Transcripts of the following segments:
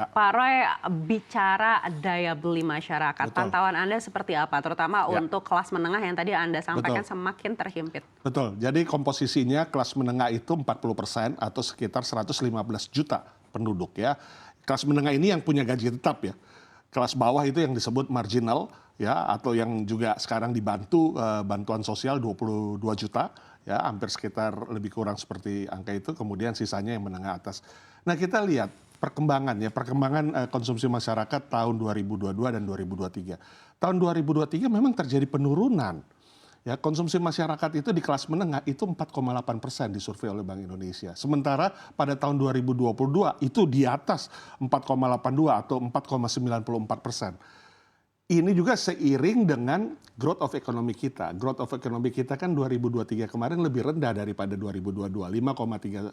Pak Roy, bicara daya beli masyarakat, Betul. pantauan Anda seperti apa? Terutama Ya, untuk kelas menengah yang tadi Anda sampaikan betul. semakin terhimpit. Betul. Jadi komposisinya kelas menengah itu 40% atau sekitar 115 juta penduduk ya. Kelas menengah ini yang punya gaji tetap ya. Kelas bawah itu yang disebut marginal ya, atau yang juga sekarang dibantu bantuan sosial 22 juta ya, hampir sekitar lebih kurang seperti angka itu. Kemudian sisanya yang menengah atas. Nah, kita lihat perkembangan konsumsi masyarakat tahun 2022 dan 2023. Tahun 2023 memang terjadi penurunan. Ya, konsumsi masyarakat itu di kelas menengah itu 4,8% disurvei oleh Bank Indonesia. Sementara pada tahun 2022 itu di atas 4,82 atau 4,94%. Ini juga seiring dengan growth of economy kita. Growth of economy kita kan 2023 kemarin lebih rendah daripada 2022. 5,31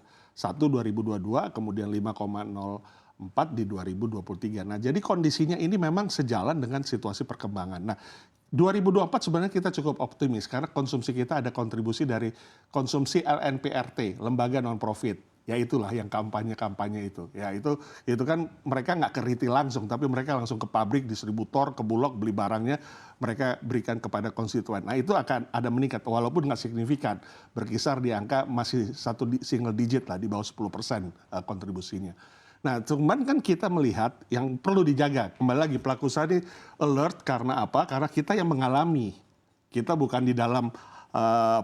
2022, kemudian 5,04 di 2023. Nah, jadi kondisinya ini memang sejalan dengan situasi perkembangan. Nah, 2024 sebenarnya kita cukup optimis karena konsumsi kita ada kontribusi dari konsumsi LNPRT, lembaga non-profit. Ya itulah yang kampanye-kampanye itu. Ya itu kan mereka nggak ke retail langsung, tapi mereka langsung ke pabrik, distributor, ke bulog, beli barangnya, mereka berikan kepada konstituen. Nah, itu akan ada meningkat, walaupun nggak signifikan. Berkisar di angka masih single digit lah, di bawah 10% kontribusinya. Nah, cuman kan kita melihat yang perlu dijaga. Kembali lagi, pelaku usaha ini alert karena apa? Karena kita yang mengalami. Kita bukan di dalam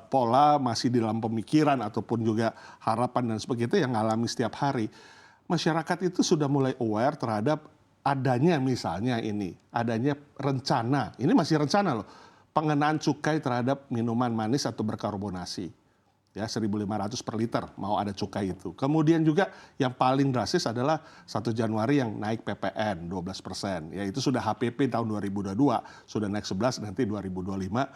pola, masih di dalam pemikiran ataupun juga harapan dan sebagainya yang ngalami setiap hari. Masyarakat itu sudah mulai aware terhadap adanya misalnya adanya rencana, ini masih rencana loh, pengenaan cukai terhadap minuman manis atau berkarbonasi. Ya, 1.500 per liter mau ada cukai itu. Kemudian juga yang paling drastis adalah 1 Januari yang naik PPN 12%. Ya, itu sudah HPP tahun 2022, sudah naik 11, nanti 2025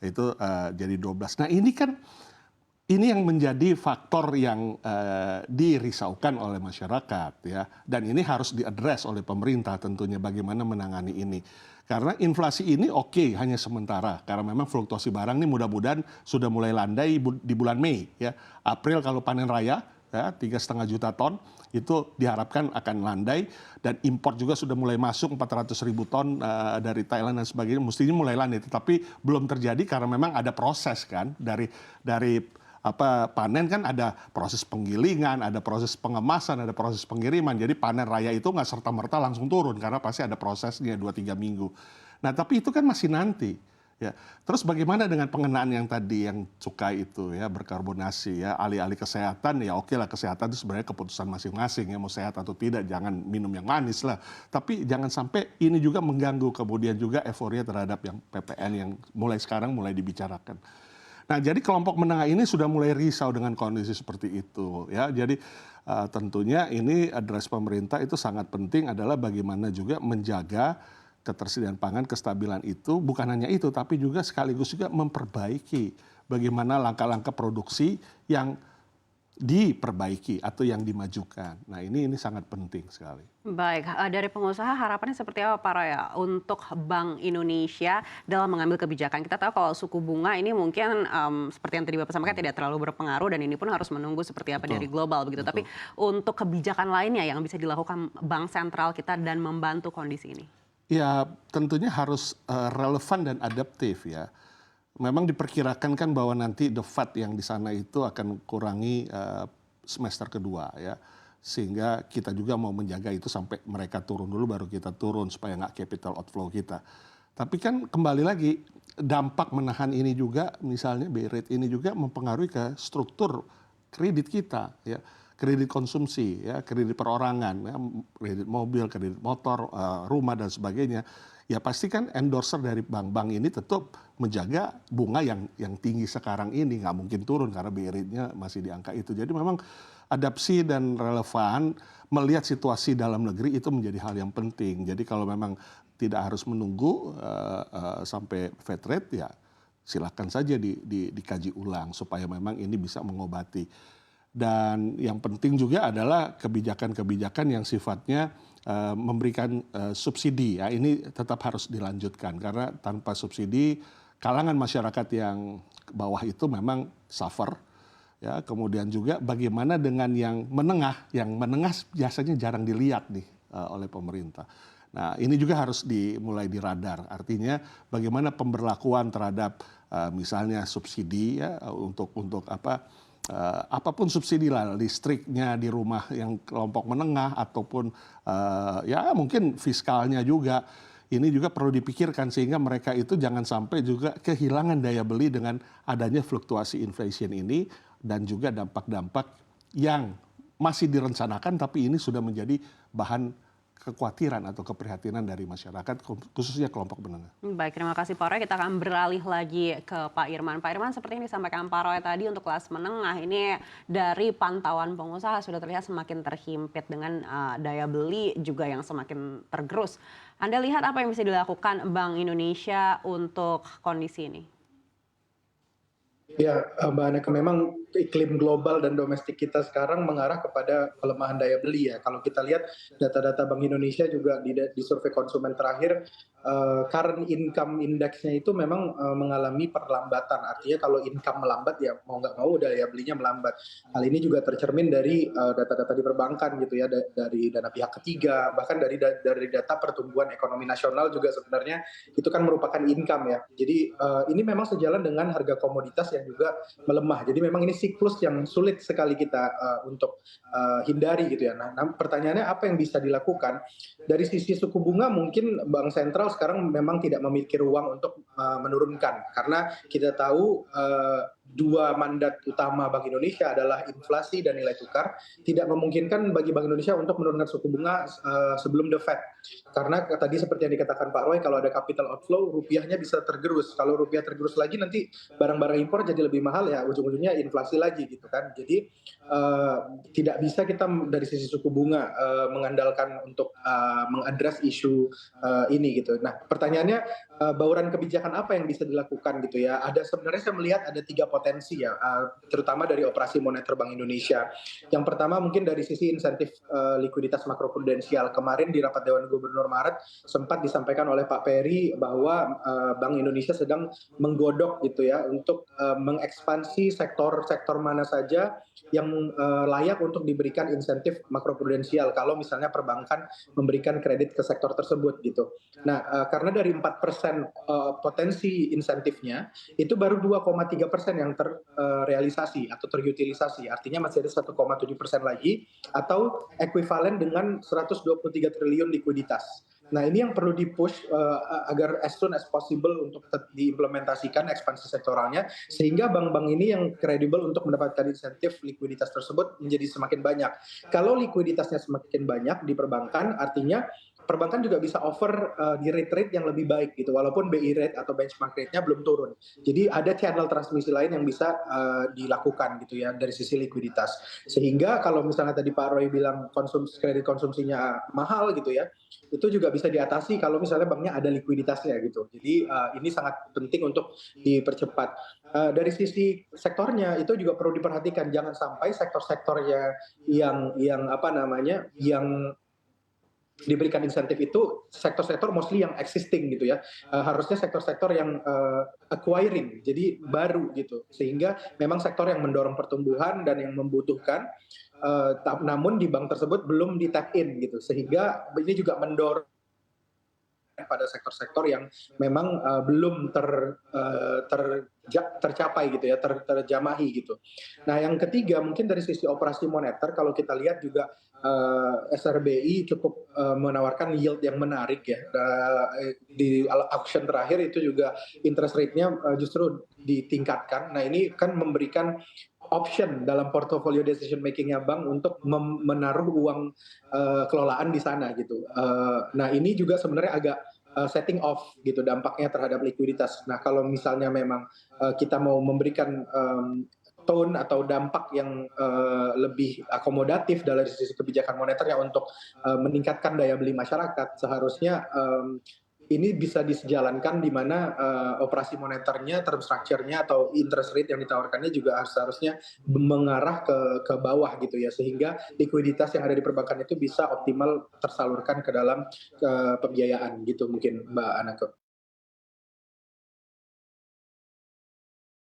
itu jadi 12. Nah, ini yang menjadi faktor yang dirisaukan oleh masyarakat ya, dan ini harus diadres oleh pemerintah tentunya bagaimana menangani ini. Karena inflasi ini hanya sementara karena memang fluktuasi barang ini mudah-mudahan sudah mulai landai di bulan Mei ya. April kalau panen raya ya 3,5 juta ton itu diharapkan akan landai, dan impor juga sudah mulai masuk 400.000 ton dari Thailand dan sebagainya, mestinya mulai landai, tetapi belum terjadi karena memang ada proses kan dari panen kan ada proses penggilingan, ada proses pengemasan, ada proses pengiriman. Jadi panen raya itu nggak serta-merta langsung turun karena pasti ada prosesnya 2-3 minggu. Nah, tapi itu kan masih nanti. Ya. Terus bagaimana dengan pengenaan yang tadi, yang cukai itu ya, berkarbonasi ya, alih-alih kesehatan ya lah, kesehatan itu sebenarnya keputusan masing-masing ya, mau sehat atau tidak, jangan minum yang manis lah. Tapi jangan sampai ini juga mengganggu, kemudian juga euforia terhadap yang PPN yang sekarang mulai dibicarakan. Nah, jadi kelompok menengah ini sudah mulai risau dengan kondisi seperti itu ya. Jadi tentunya ini address pemerintah itu sangat penting, adalah bagaimana juga menjaga ketersediaan pangan, kestabilan itu, bukan hanya itu, tapi juga sekaligus juga memperbaiki bagaimana langkah-langkah produksi yang diperbaiki atau yang dimajukan. Nah, ini sangat penting sekali. Baik, dari pengusaha harapannya seperti apa Pak Roy untuk Bank Indonesia dalam mengambil kebijakan? Kita tahu kalau suku bunga ini mungkin seperti yang tadi Bapak sampaikan tidak terlalu berpengaruh, dan ini pun harus menunggu seperti apa dari global begitu. Betul. Tapi untuk kebijakan lainnya yang bisa dilakukan bank sentral kita dan membantu kondisi ini? Ya, tentunya harus relevan dan adaptif ya. Memang diperkirakan kan bahwa nanti the Fed yang di sana itu akan kurangi semester kedua ya. Sehingga kita juga mau menjaga itu sampai mereka turun dulu baru kita turun supaya nggak capital outflow kita. Tapi kan kembali lagi, dampak menahan ini juga, misalnya BI rate ini juga mempengaruhi ke struktur kredit kita ya. Kredit konsumsi ya, kredit perorangan ya, kredit mobil, kredit motor, rumah dan sebagainya. Ya pasti kan endorser dari bank-bank ini tetap menjaga bunga yang tinggi sekarang ini, nggak mungkin turun karena BI rate-nya masih di angka itu. Jadi memang adaptasi dan relevan melihat situasi dalam negeri itu menjadi hal yang penting. Jadi kalau memang tidak harus menunggu sampai Fed rate, ya silakan saja dikaji ulang supaya memang ini bisa mengobati. Dan yang penting juga adalah kebijakan-kebijakan yang sifatnya memberikan subsidi. Ya, ini tetap harus dilanjutkan karena tanpa subsidi kalangan masyarakat yang bawah itu memang suffer. Ya, kemudian juga bagaimana dengan yang menengah biasanya jarang dilihat nih oleh pemerintah. Nah, ini juga harus dimulai diradar. Artinya bagaimana pemberlakuan terhadap misalnya subsidi ya untuk apapun subsidi lah, listriknya di rumah yang kelompok menengah ataupun ya mungkin fiskalnya juga. Ini juga perlu dipikirkan sehingga mereka itu jangan sampai juga kehilangan daya beli dengan adanya fluktuasi inflation ini dan juga dampak-dampak yang masih direncanakan tapi ini sudah menjadi bahan kekhawatiran atau keprihatinan dari masyarakat khususnya kelompok menengah. Baik, terima kasih Pak Roy. Kita akan beralih lagi ke Pak Irman. Pak Irman, seperti yang disampaikan Pak Roy tadi untuk kelas menengah ini dari pantauan pengusaha sudah terlihat semakin terhimpit dengan daya beli juga yang semakin tergerus. Anda lihat apa yang bisa dilakukan Bank Indonesia untuk kondisi ini? Ya, Mbak Aneka, memang iklim global dan domestik kita sekarang mengarah kepada pelemahan daya beli ya. Kalau kita lihat data-data Bank Indonesia juga di survei konsumen terakhir, current income index-nya itu memang mengalami perlambatan. Artinya kalau income melambat ya mau nggak mau daya belinya melambat. Hal ini juga tercermin dari data-data di perbankan gitu ya, dari dana pihak ketiga, bahkan dari data pertumbuhan ekonomi nasional juga sebenarnya itu kan merupakan income ya. Jadi ini memang sejalan dengan harga komoditas yang juga melemah. Jadi memang ini siklus yang sulit sekali kita untuk hindari gitu ya. Nah, pertanyaannya apa yang bisa dilakukan? Dari sisi suku bunga mungkin Bank Sentral sekarang memang tidak memiliki ruang untuk menurunkan karena kita tahu dua mandat utama Bank Indonesia adalah inflasi dan nilai tukar, tidak memungkinkan bagi Bank Indonesia untuk menurunkan suku bunga sebelum the Fed. Karena tadi seperti yang dikatakan Pak Roy, kalau ada capital outflow, rupiahnya bisa tergerus. Kalau rupiah tergerus lagi nanti barang-barang impor jadi lebih mahal ya, ujung-ujungnya inflasi lagi gitu kan. Jadi tidak bisa kita dari sisi suku bunga mengandalkan untuk mengadres isu ini gitu. Nah, pertanyaannya bauran kebijakan apa yang bisa dilakukan gitu ya? Sebenarnya saya melihat ada 3 potensi ya, terutama dari operasi moneter Bank Indonesia. Yang pertama mungkin dari sisi insentif likuiditas makroprudensial. Kemarin di rapat Dewan Gubernur Maret sempat disampaikan oleh Pak Peri bahwa Bank Indonesia sedang menggodok gitu ya untuk mengekspansi sektor-sektor mana saja yang layak untuk diberikan insentif makroprudensial kalau misalnya perbankan memberikan kredit ke sektor tersebut gitu. Nah, karena dari 4% potensi insentifnya itu baru 2,3% yang terrealisasi atau terutilisasi. Artinya masih ada 1,7% lagi atau ekuivalen dengan 123 triliun likuiditas. Nah, ini yang perlu dipush agar as soon as possible untuk diimplementasikan ekspansi sektoralnya sehingga bank-bank ini yang kredibel untuk mendapatkan insentif likuiditas tersebut menjadi semakin banyak. Kalau likuiditasnya semakin banyak di perbankan, artinya perbankan juga bisa offer di rate yang lebih baik gitu, walaupun BI rate atau benchmark rate-nya belum turun. Jadi ada channel transmisi lain yang bisa dilakukan gitu ya dari sisi likuiditas. Sehingga kalau misalnya tadi Pak Roy bilang kredit konsumsinya mahal gitu ya, itu juga bisa diatasi kalau misalnya banknya ada likuiditasnya gitu. Jadi ini sangat penting untuk dipercepat. Dari sisi sektornya itu juga perlu diperhatikan, jangan sampai sektor-sektornya yang apa namanya yang diberikan insentif itu sektor-sektor mostly yang existing gitu ya, harusnya sektor-sektor yang acquiring, jadi baru gitu, sehingga memang sektor yang mendorong pertumbuhan dan yang membutuhkan, namun di bank tersebut belum di tap in gitu, sehingga ini juga mendorong pada sektor-sektor yang memang belum tercapai gitu ya, terjamahi gitu. Nah, yang ketiga mungkin dari sisi operasi moneter kalau kita lihat juga SRBI cukup menawarkan yield yang menarik ya. Di auction terakhir itu juga interest rate-nya justru ditingkatkan. Nah, ini kan memberikan option dalam portfolio decision making-nya bank untuk menaruh uang kelolaan di sana gitu. Nah, ini juga sebenarnya agak setting off gitu dampaknya terhadap likuiditas. Nah, kalau misalnya memang kita mau memberikan tone atau dampak yang lebih akomodatif dari sisi kebijakan moneternya untuk meningkatkan daya beli masyarakat, seharusnya ini bisa disejalankan di mana operasi moneternya, term structure-nya atau interest rate yang ditawarkannya juga seharusnya mengarah ke bawah gitu ya, sehingga likuiditas yang ada di perbankan itu bisa optimal tersalurkan ke dalam pembiayaan gitu mungkin Mbak Anako.